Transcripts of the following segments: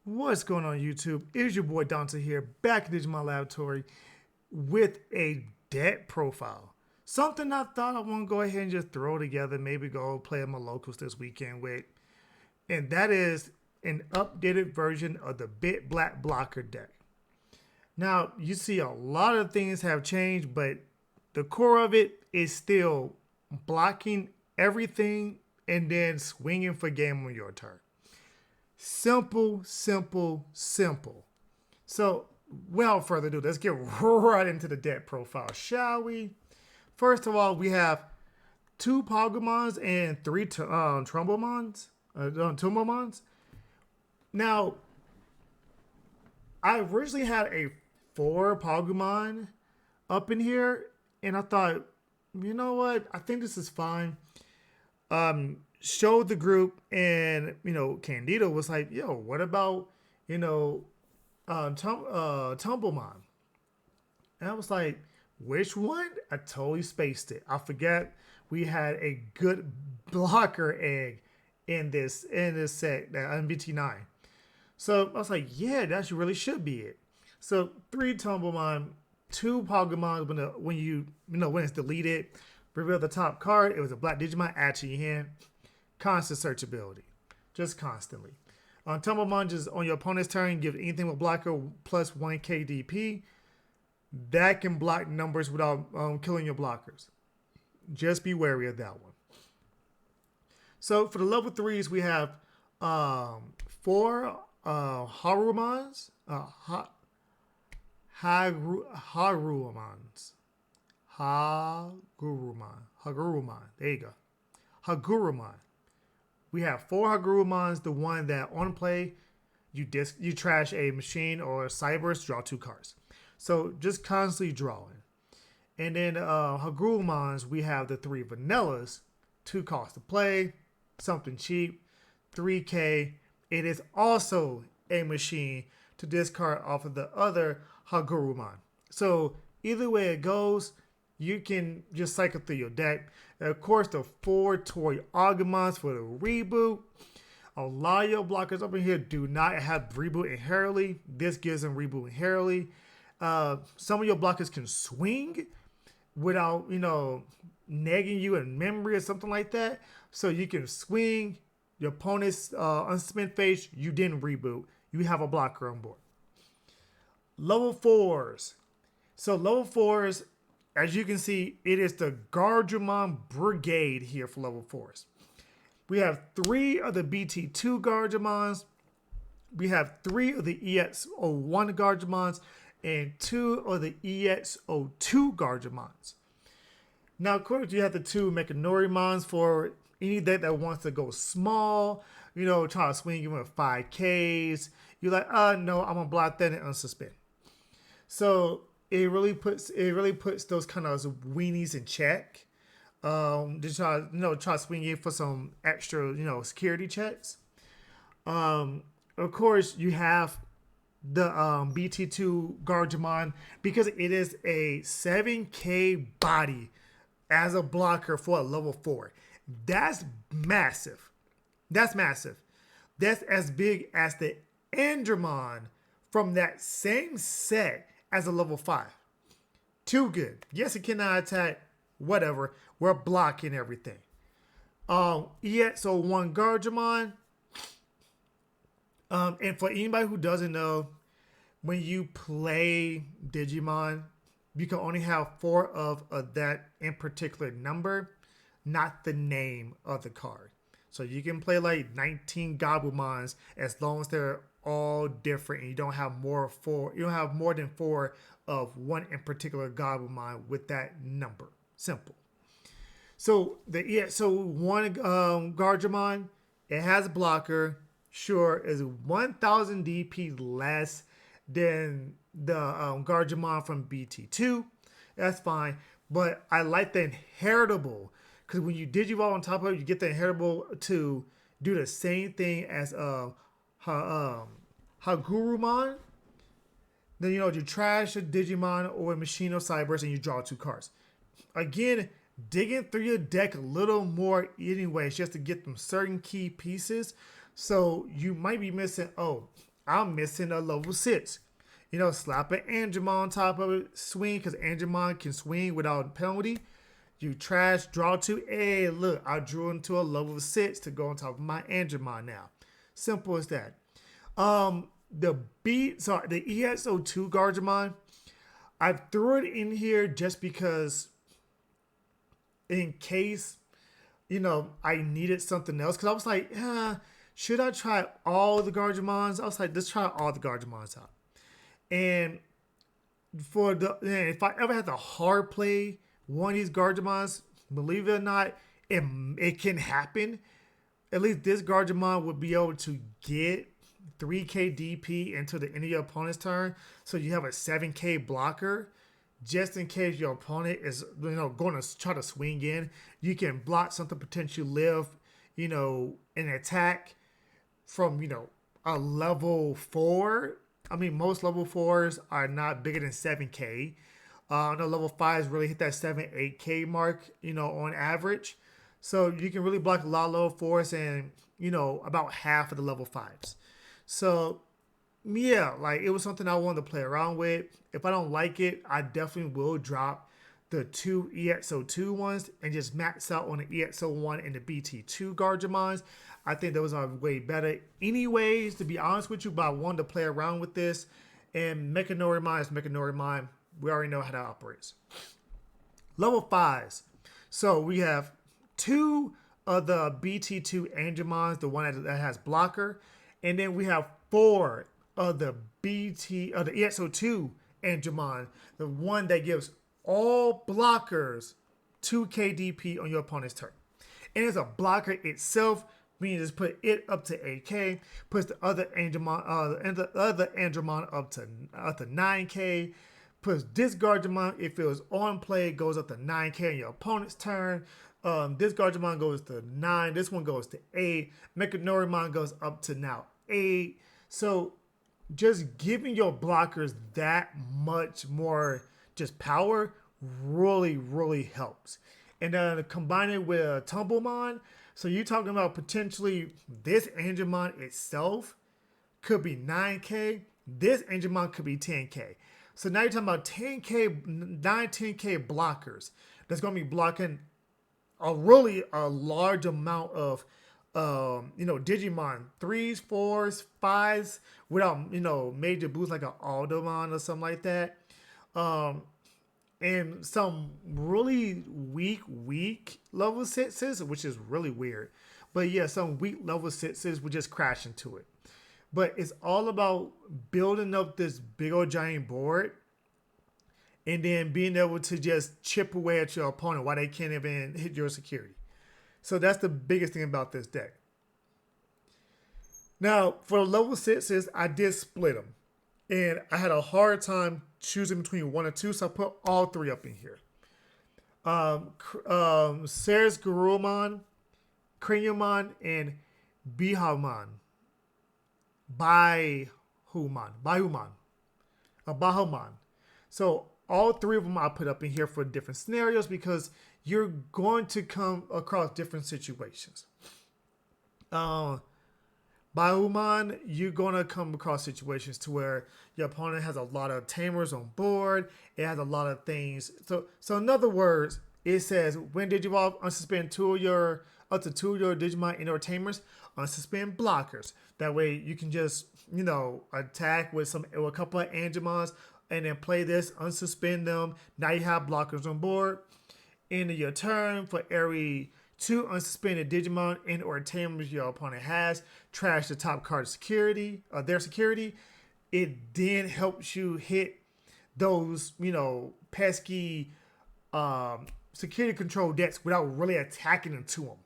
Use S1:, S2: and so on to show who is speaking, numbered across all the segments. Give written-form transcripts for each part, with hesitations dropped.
S1: What's going on YouTube? It's your boy Dante here, back in Digimon Laboratory with a deck profile. Something I thought I want to go ahead and just throw together, maybe go play at my locals this weekend with. And that is an updated version of the Bit Black Blocker deck. Now, you see a lot of things have changed, but the core of it is still blocking everything and then swinging for game on your turn. Simple, simple, simple. So, without further ado, let's get right into the deck profile, shall we? First of all, we have two Pogumons and three Trumblemons. Now, I originally had a four Pogumon up in here, and I thought, you know what? I think this is fine. Showed the group, and Candido was like, "Yo, what about Tumblemon?" And I was like, "Which one?" I totally spaced it. I forget we had a good blocker egg in this set, that MBT9. So I was like, "Yeah, that really should be it." So three Tumblemon, two Pokemon when it's deleted, reveal the top card. It was a black Digimon. Add to your hand. Constant searchability, just constantly. Tumblemon, just on your opponent's turn, give anything with blocker plus 1 KDP. That can block numbers without killing your blockers. Just be wary of that one. So for the level 3s, we have four Harumans. Hagurumans. Hagurumon. There you go. Hagurumon. We have four Hagurumons. The one that on play, you trash a machine or cybers, draw two cards. So just constantly drawing. And then Hagurumons, we have the three Vanillas, 2 cost to play, something cheap, 3K. It is also a machine to discard off of the other Hagurumon. So either way it goes, you can just cycle through your deck. And of course, the 4 Toy Agumons for the reboot. A lot of your blockers up in here do not have reboot inherently. This gives them reboot inherently. Some of your blockers can swing without, negging you in memory or something like that. So you can swing your opponent's unspent phase. You didn't reboot. You have a blocker on board. Level 4s. So level 4s, as you can see, it is the Guardiamon Brigade here for level 4s. We have 3 of the BT2 Guardiamons. We have 3 of the EX01 Guardiamons and 2 of the EX02 Guardiamons. Now, of course, you have the 2 Mechanorimons for any deck that wants to go small, try to swing you with 5Ks. You're like, no, I'm going to block that and unsuspend. So it really puts those kind of weenies in check. To try to swing in for some extra, security checks. Of course, you have the BT2 Guardiamon because it is a 7K body as a blocker for a level 4. That's massive. That's massive. That's as big as the Andromon from that same set as a level 5. Too good. Yes, it cannot attack. Whatever. We're blocking everything. EX01 Guardiamon. And for anybody who doesn't know, when you play Digimon, you can only have 4 of that in particular number, not the name of the card. So you can play like 19 Gabumons as long as they're all different and you don't have more than 4 of one in particular Gabumon with that number. Simple. So the EX01 Guardiamon, it has a blocker. Sure, is 1,000 DP less than the Guardiamon from BT2. That's fine. But I like the inheritable. Because when you Digivolve on top of it, you get the inheritable to do the same thing as Hagurumon. Then, you trash a Digimon or a Machine of Cybers and you draw 2 cards. Again, digging through your deck a little more anyways, just to get them certain key pieces. So you might be missing, I'm missing a level 6. You know, slap an Angemon on top of it, swing, because Angemon can swing without penalty. You trash, draw 2. Hey, look, I drew into a level 6 to go on top of my Angemon now. Simple as that. The EXO2 Gargemon, I threw it in here just because in case, I needed something else. Because I was like, should I try all the Gargemons? I was like, let's try all the Gargemons out. And if I ever had to hard play one of these Gargemons, believe it or not, it can happen. At least this Gargemon would be able to get 3k DP into the end of your opponent's turn, so you have a 7k blocker. Just in case your opponent is going to try to swing in, you can block something, potentially live an attack from a level 4. I mean, most level 4s are not bigger than 7k. No, level 5s really hit that 7-8k mark, on average. So you can really block a lot of level 4s and about half of the level 5s. So yeah, like it was something I wanted to play around with. If I don't like it, I definitely will drop the 2 EXO2 ones and just max out on the EXO1 and the BT2 Gargemons. I think those are way better anyways, to be honest with you, but I wanted to play around with this. And Mechanorimon is Mechanorimon. We already know how that operates. Level 5s. So we have 2 of the BT2 Angemons, the one that has blocker. And then we have 4 of the EXO2 Angemon, the one that gives all blockers 2k DP on your opponent's turn. And as a blocker itself, we can just put it up to 8k, puts the other Angemon up to 9k, puts this Gargemon, if it was on play, goes up to 9k on your opponent's turn. This Gargemon goes to 9, this one goes to 8. Mechanorimon goes up to now 8. So just giving your blockers that much more just power really, really helps. And then combine it with a Tumblemon. So you're talking about potentially this Angemon itself could be 9k. This Angemon could be 10k. So now you're talking about 10k blockers. That's going to be blocking a large amount of Digimon 3s, 4s, 5s without major boosts like an Aldomon or something like that. And some really weak level 6s, which is really weird. But yeah, some weak level 6s would just crash into it. But it's all about building up this big old giant board and then being able to just chip away at your opponent while they can't even hit your security. So that's the biggest thing about this deck. Now, for the level 6s, I did split them. And I had a hard time choosing between 1 and 2, so I put all 3 up in here. Ceres Garurumon, Craniumon, and Bahamon. Bahamon. So all 3 of them I put up in here for different scenarios because you're going to come across different situations. Bahamon, you're going to come across situations to where your opponent has a lot of Tamers on board. It has a lot of things. So in other words, it says when Digivolve, unsuspend up to 2 of your Digimon and or Tamers, unsuspend blockers. That way you can just, attack with a couple of Angemons and then play this, unsuspend them. Now you have blockers on board. End of your turn, for every 2 unsuspended Digimon and or Tamers your opponent has, trash the top card their security. It then helps you hit those, pesky security control decks without really attacking into them.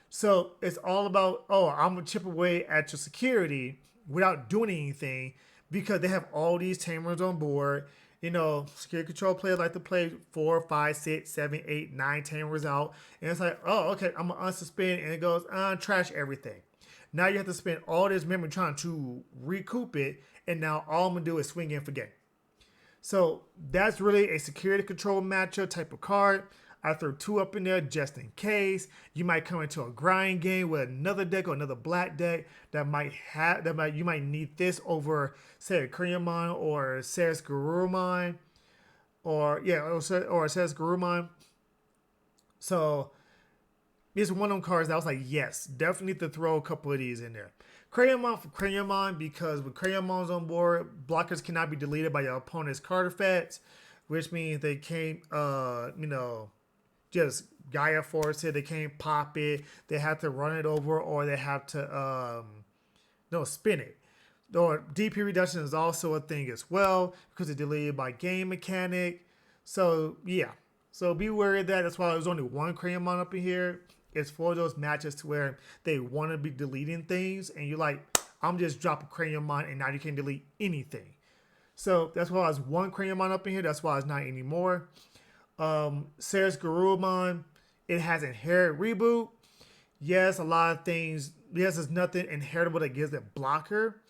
S1: So it's all about, I'm going to chip away at your security without doing anything because they have all these Tamers on board. Security control players like to play 4, 5, 6, 7, 8, 9 Tamers out. And it's like, okay, I'm going to unsuspend. And it goes, trash everything. Now you have to spend all this memory trying to recoup it. And now all I'm going to do is swing in for game. So that's really a security control matchup type of card. I threw two up in there just in case. You might come into a grind game with another deck or another black deck you might need this over, say, a Kriyamon or Ceres Garurumon or Ceres Garurumon. So it's one of them cards that I was like, yes, definitely need to throw a couple of these in there. Crayonmon for Crayonmon because with Crayonmons on board, blockers cannot be deleted by your opponent's card effects, which means they can't, just Gaia Force it. They can't pop it. They have to run it over or they have to, spin it. Or DP reduction is also a thing as well because it's deleted by game mechanic. So, yeah. So be wary of that. That's why there's only one Crayonmon up in here. It's for those matches to where they want to be deleting things and you're like, I'm just dropping Crayonmon and now you can't delete anything. So that's why there's one Crayonmon up in here. That's why it's not anymore. Ceres Garurumon, it has inherent reboot. Yes, a lot of things. Yes, there's nothing inheritable that gives it blocker.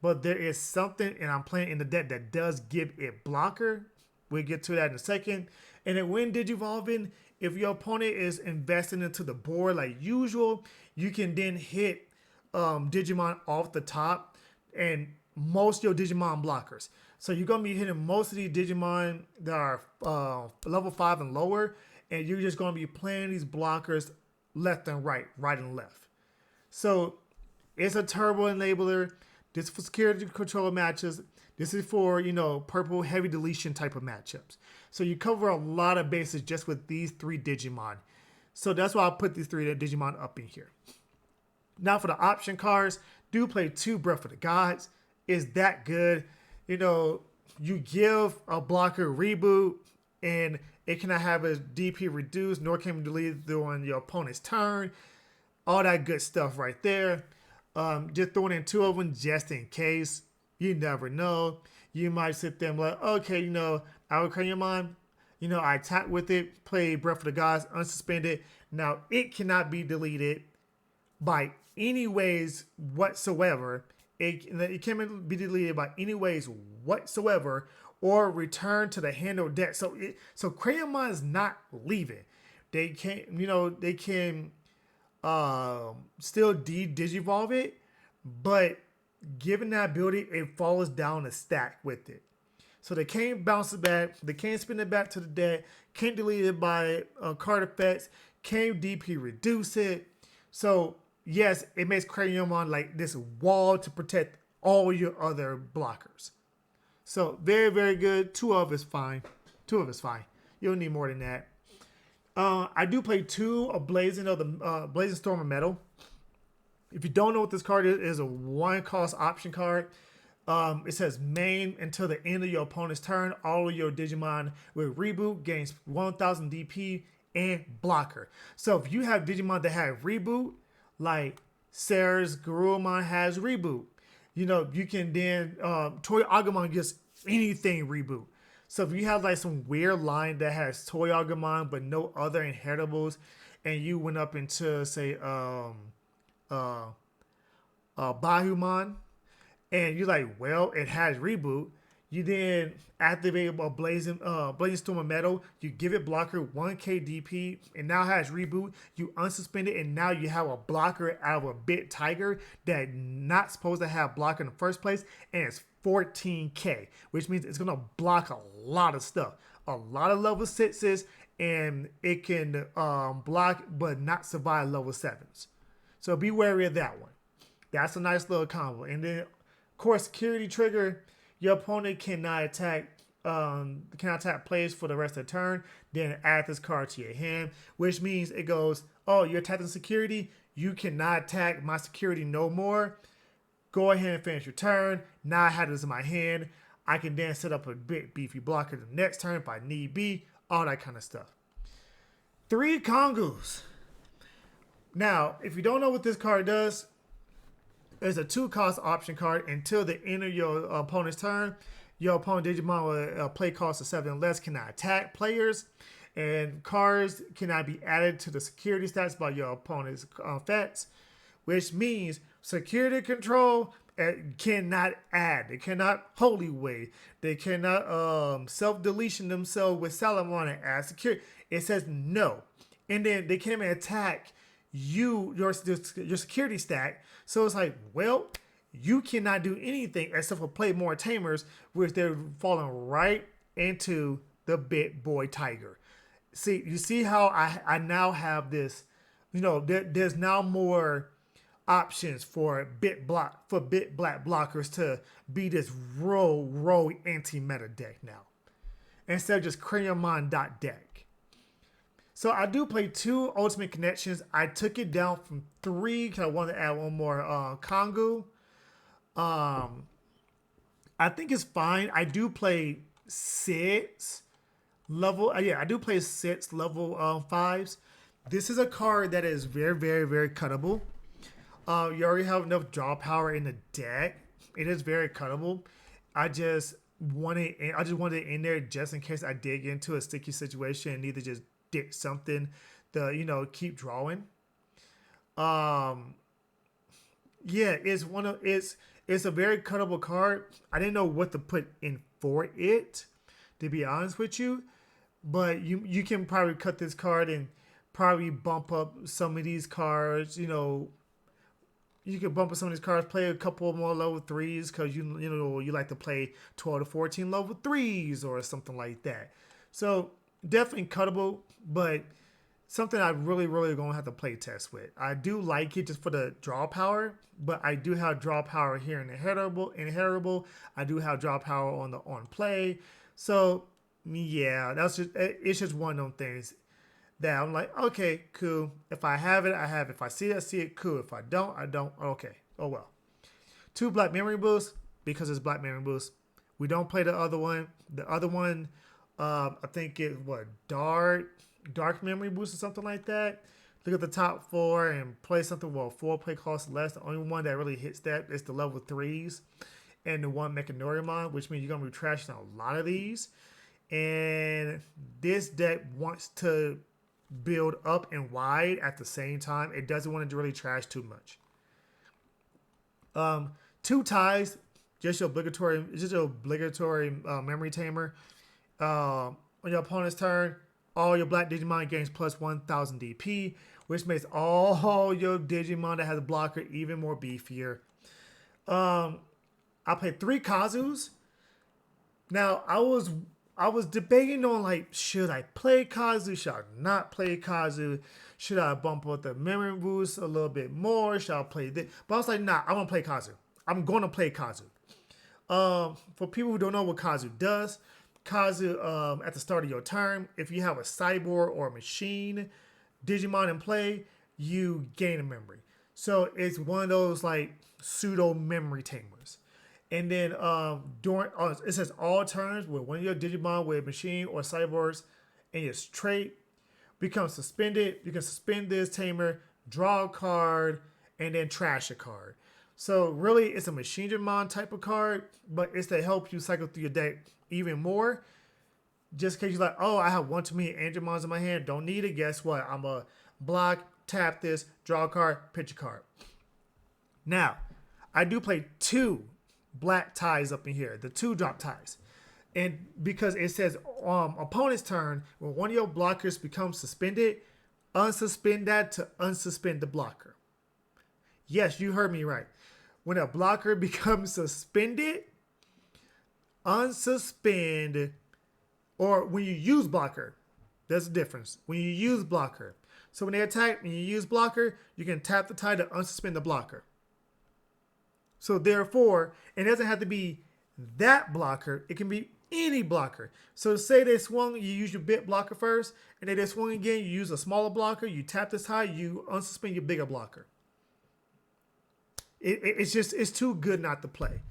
S1: But there is something, and I'm playing in the deck that does give it blocker. We'll get to that in a second. And then when Digivolving, if your opponent is investing into the board like usual, you can then hit Digimon off the top and most of your Digimon blockers. So you're going to be hitting most of these Digimon that are level 5 and lower, and you're just going to be playing these blockers left and right and left. So it's a turbo enabler. This is for security control matches. This is for, purple heavy deletion type of matchups. So you cover a lot of bases just with these three Digimon. So that's why I put these three Digimon up in here. Now for the option cards, do play 2 Breath of the Gods. Is that good? You give a blocker reboot and it cannot have a DP reduced, nor can be deleted during your opponent's turn. All that good stuff right there. Just throwing in 2 of them just in case. You never know. You might sit there and be like, okay, I will clear your mind. I attack with it, play Breath of the Gods, unsuspended. Now, it cannot be deleted by any ways whatsoever. It can't be deleted by any ways whatsoever or return to the handle deck. So Crayonmon is not leaving. They can't, they can still digivolve it, but given that ability, it falls down a stack with it. So they can't bounce it back. They can't spin it back to the deck. Can't delete it by card effects. Can't DP reduce it. So yes, it makes Crayonmon like this wall to protect all your other blockers. So very, very good. 2 of is fine. 2 of is fine. You don't need more than that. I do play 2 of Blazing Storm of Metal. If you don't know what this card is, it is a 1-cost option card. It says main until the end of your opponent's turn. All of your Digimon with reboot gains 1000 DP and blocker. So if you have Digimon that have reboot, like Ceres Garurumon has reboot, you can then Toy Agumon gets anything reboot. So if you have like some weird line that has Toy Agumon but no other inheritables, and you went up into say Bahumon, and you're like, well, it has reboot. You then activate a Blazing Storm of Metal. You give it blocker 1k DP, and now has reboot. You unsuspend it, and now you have a blocker out of a bit tiger that not supposed to have blocker in the first place, and it's 14k, which means it's gonna block a lot of stuff, a lot of level 6s, and it can block but not survive level 7s. So be wary of that one. That's a nice little combo. And then, of course, security trigger. Your opponent cannot attack players for the rest of the turn. Then add this card to your hand, which means it goes, oh, you're attacking security. You cannot attack my security no more. Go ahead and finish your turn. Now I have this in my hand. I can then set up a big beefy blocker the next turn if I need be. All that kind of stuff. 3 Kongus. Now, if you don't know what this card does, it's a 2-cost option card until the end of your opponent's turn. Your opponent Digimon with a play cost of 7 or less cannot attack players, and cards cannot be added to the security stats by your opponent's effects, which means security control cannot add. They cannot holy way. They cannot self-deletion themselves with Salamon and add security. It says no. And then they came and attack your security stack. So it's like, well, you cannot do anything except for play more Tamers, which they're falling right into the Bit Boy Tiger. See, you see how I now have this, there's now more options for bit black blockers to be this row anti-meta deck now. Instead of just Crayonmon.deck. So I do play 2 Ultimate Connections. I took it down from 3 because I wanted to add one more Kongu. I think it's fine. I do play 6 level. I do play 6 level 5s. This is a card that is very, very, very cuttable. You already have enough draw power in the deck. It is very cuttable. I just wanted it in there just in case I dig into a sticky situation and need to just dig something to keep drawing. Yeah, it's a very cuttable card. I didn't know what to put in for it, to be honest with you. But you can probably cut this card and probably bump up some of these cards. You can bump up some of these cards, play a couple more level 3s because you like to play 12 to 14 level 3s or something like that. So definitely cuttable, but something I really, really gonna have to play test with. I do like it just for the draw power, but I do have draw power here in inheritable. I do have draw power on play. So yeah, it's just one of those things that I'm like, okay, cool. If I have it, I have it. If I see it, I see it, cool. If I don't, I don't. Okay. Oh well. 2 black memory boosts because it's black memory boost. We don't play the other one. The other one, I think it dark memory boost or something like that. Look at the top 4 and play something. Well, 4 play cost less. The only one that really hits that is the level 3s and the one Mechanorimon, which means you're gonna be trashing a lot of these. And this deck wants to build up and wide at the same time. It doesn't want to really trash too much. 2 ties, just your obligatory memory tamer. On your opponent's turn, all your black Digimon gains plus 1000 DP, which makes all your Digimon that has a blocker even more beefier. I played 3 Kazus. Now I was debating on like, should I play Kazu? Should I not play Kazu? Should I bump up the memory boost a little bit more? Should I play this? But I was like, nah, I'm gonna play Kazu. I'm gonna play Kazu. For people who don't know what Kazu does, Kazu at the start of your turn, if you have a cyborg or a machine Digimon in play, you gain a memory. So it's one of those like pseudo memory tamers. And then it says all turns with one of your Digimon with machine or cyborgs and its trait becomes suspended. You can suspend this tamer, draw a card, and then trash a card. So really, it's a machine Digimon type of card, but it's to help you cycle through your deck even more. Just in case you're like, oh, I have one too many Angemons in my hand, don't need it. Guess what? I'm a block, tap this, draw a card, pitch a card. Now, I do play 2 black ties up in here, the 2 drop ties. And because it says opponent's turn, when one of your blockers becomes suspended, unsuspend that to unsuspend the blocker. Yes, you heard me right. When a blocker becomes suspended, unsuspend, or when you use blocker, there's a difference. When you use blocker. So when they attack, when you use blocker, you can tap the tie to unsuspend the blocker. So therefore, it doesn't have to be that blocker. It can be any blocker. So say they swung, you use your bit blocker first, and then they swung again, you use a smaller blocker, you tap this high, you unsuspend your bigger blocker. It's too good not to play.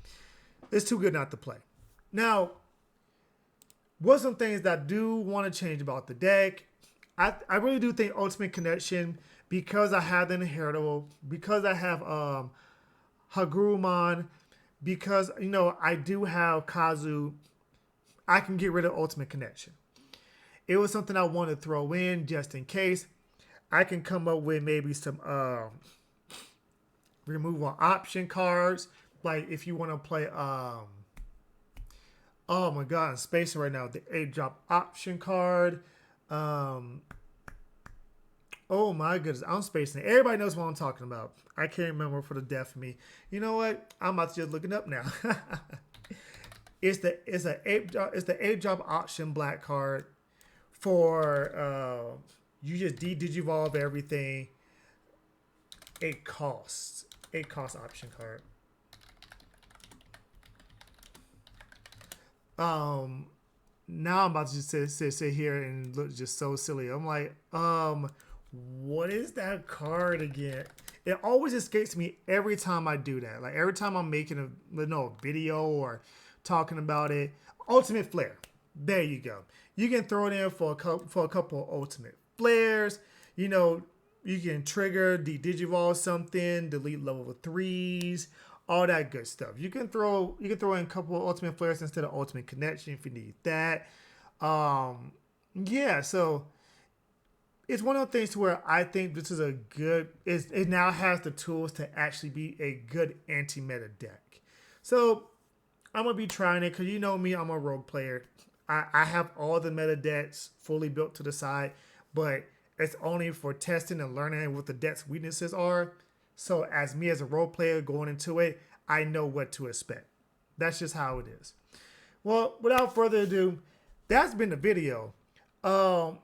S1: It's too good not to play. Now, what's some things that I do want to change about the deck? I really do think Ultimate Connection, because I have the Inheritable, because I have Hagurumon, because I do have Kazu, I can get rid of Ultimate Connection. It was something I wanted to throw in just in case. I can come up with maybe some removal option cards, like if you want to play oh my god, I'm spacing right now, the 8-drop option card. Um, oh my goodness, I'm spacing it. Everybody knows what I'm talking about. I can't remember for the death of me. You know what? I'm about to just look it up now. It's the 8 drop option black card for you just digivolve everything. It costs. It costs option card. Um, Now I'm about to just sit here and look just so silly. I'm like, what is that card again? It always escapes me every time I do that. Like every time I'm making a video or talking about it. Ultimate Flare. There you go. You can throw it in for a couple of ultimate flares. You know, you can trigger, digivolve something, delete level 3s, all that good stuff. You can throw in a couple of ultimate flares instead of ultimate connection if you need that. Yeah, so it's one of the things to where I think this is a good. It now has the tools to actually be a good anti-meta deck. So I'm gonna be trying it because you know me, I'm a rogue player. I have all the meta decks fully built to the side, but it's only for testing and learning what the deck's weaknesses are. So as me as a role player going into it, I know what to expect. That's just how it is. Well, without further ado, that's been the video. Um,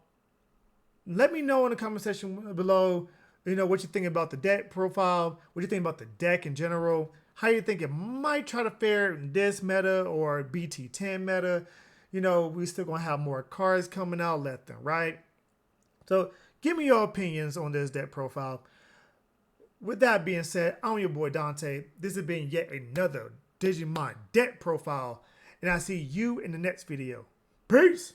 S1: Let me know in the comment section below, what you think about the deck profile, what you think about the deck in general, how you think it might try to fare in this meta or BT10 meta. We still gonna have more cards coming out left and right. So give me your opinions on this deck profile. With that being said, I'm your boy Dante. This has been yet another Digimon deck profile, and I'll see you in the next video. Peace!